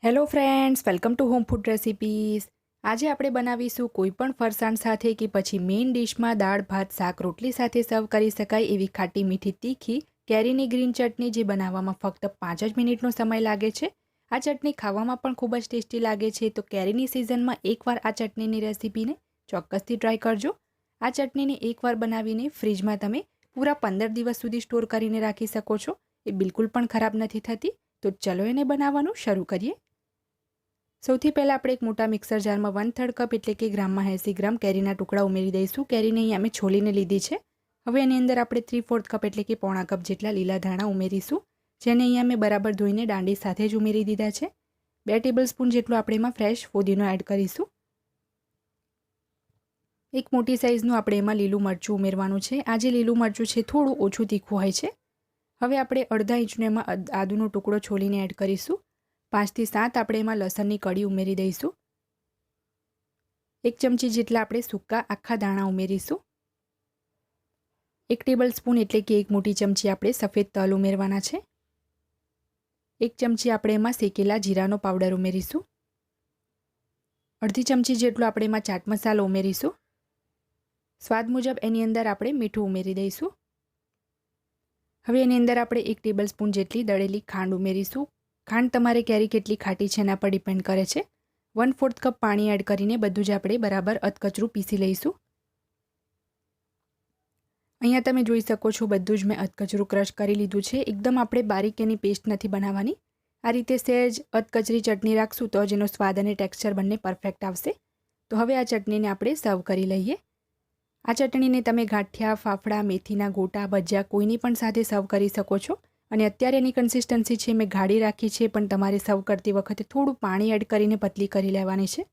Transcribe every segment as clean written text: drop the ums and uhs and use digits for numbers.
Hello friends, welcome to home food recipes. આજે આપણે બનાવીશું કોઈપણ ફરસાણ સાથે કે પછી મેઇન ડિશમાં દાળ ભાત શાક રોટલી સાથે સર્વ કરી શકાય એવી ખાટી મીઠી તીખી કેરીની ગ્રીન ચટણી, જે બનાવવામાં ફક્ત 5 જ મિનિટનો સમય લાગે છે। આ ચટણી ખાવામાં પણ ખૂબ જ ટેસ્ટી લાગે છે, તો કેરીની સિઝનમાં એકવાર આ ચટણીની રેસિપીને ચોક્કસથી ટ્રાય કરજો। આ ચટણીને એકવાર બનાવીને ફ્રીજમાં તમે પૂરા 15 દિવસ સુધી સ્ટોર કરીને રાખી શકો છો, એ બિલકુલ પણ ખરાબ નથી થતી। તો ચલો એને બનાવવાનું શરૂ કરીએ। સૌથી પહેલાં આપણે એક મોટા મિક્સર જારમાં 1/3 કપ એટલે કે ગ્રામમાં 80 ગ્રામ કેરીના ટુકડા ઉમેરી દઈશું। કેરીને અહીંયા અમે છોલીને લીધી છે। હવે એની અંદર આપણે 3/4 કપ એટલે કે પોણા કપ જેટલા લીલા ધાણા ઉમેરીશું, જેને અહીંયા મેં બરાબર ધોઈને દાંડી સાથે જ ઉમેરી દીધા છે। 2 ટેબલસ્પૂન જેટલો આપણે એમાં ફ્રેશ ફુદીનો એડ કરીશું। એક મોટી સાઇઝનું આપણે એમાં લીલું મરચું ઉમેરવાનું છે। આ જે લીલું મરચું છે થોડું ઓછું તીખું હોય છે। હવે આપણે અડધા ઇંચનો એમાં આદુનો ટુકડો છોલીને એડ કરીશું। 5 થી 7 આપણે એમાં લસણની કળી ઉમેરી દઈશું। 1 ચમચી જેટલા આપણે સૂકા આખા દાણા ઉમેરીશું। 1 ટેબલસ્પૂન એટલે કે 1 મોટી ચમચી આપણે સફેદ તલ ઉમેરવાના છે। 1 ચમચી આપણે એમાં શેકેલા જીરાનો પાવડર ઉમેરીશું। અડધી ચમચી જેટલો આપણે એમાં ચાટ મસાલો ઉમેરીશું। સ્વાદ મુજબ એની અંદર આપણે મીઠું ઉમેરી દઈશું। હવે એની અંદર આપણે 1 ટેબલસ્પૂન જેટલી દળેલી ખાંડ ઉમેરીશું। ખાંડ તમારે કેરી કેટલી ખાટી છે એના પર ડિપેન્ડ કરે છે। 1/4 કપ પાણી એડ કરીને બધું જ આપણે બરાબર અધકચરું પીસી લઈશું। અહીંયા તમે જોઈ શકો છો બધું જ મેં અધકચરું ક્રશ કરી લીધું છે। એકદમ આપણે બારીક એની પેસ્ટ નથી બનાવવાની। આ રીતે સહેજ અધકચરી ચટણી રાખશું તો જ એનો સ્વાદ અને ટેક્સચર બંને પરફેક્ટ આવશે। તો હવે આ ચટણીને આપણે સર્વ કરી લઈએ। આ ચટણીને તમે ગાંઠિયા, ફાફડા, મેથીના ગોટા, ભજીયા કોઈની પણ સાથે સર્વ કરી શકો છો। અને અત્યારે એની કન્સિસ્ટન્સી છે મેં ગાઢી રાખી છે, પણ તમારે સર્વ કરતી વખતે થોડું પાણી એડ કરીને પતલી કરી લેવાની છે।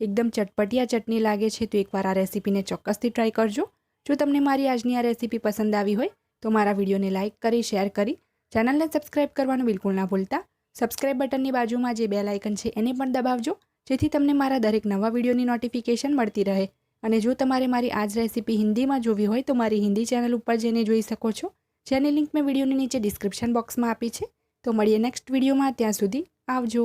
એકદમ ચટપટી આ ચટણી લાગે છે, તો એકવાર આ રેસીપીને ચોક્કસથી ટ્રાય કરજો। જો તમને મારી આજની આ રેસીપી પસંદ આવી હોય તો મારા વિડીયોને લાઇક કરી, શેર કરી, ચેનલને સબસ્ક્રાઇબ કરવાનું બિલકુલ ના ભૂલતા। સબસ્ક્રાઇબ બટનની બાજુમાં જે બેલ આઇકન છે એને પણ દબાવજો, જેથી તમને મારા દરેક નવા વિડીયોની નોટિફિકેશન મળતી રહે। અને જો તમારે મારી આ જ રેસીપી હિન્દીમાં જોવી હોય તો મારી હિન્દી ચેનલ ઉપર જઈને જોઈ શકો છો, જેની લિંક મેં વિડીયોની નીચે ડિસ્ક્રિપ્શન બોક્સમાં આપી છે। તો મળીએ નેક્સ્ટ વિડીયોમાં, ત્યાં સુધી આવજો।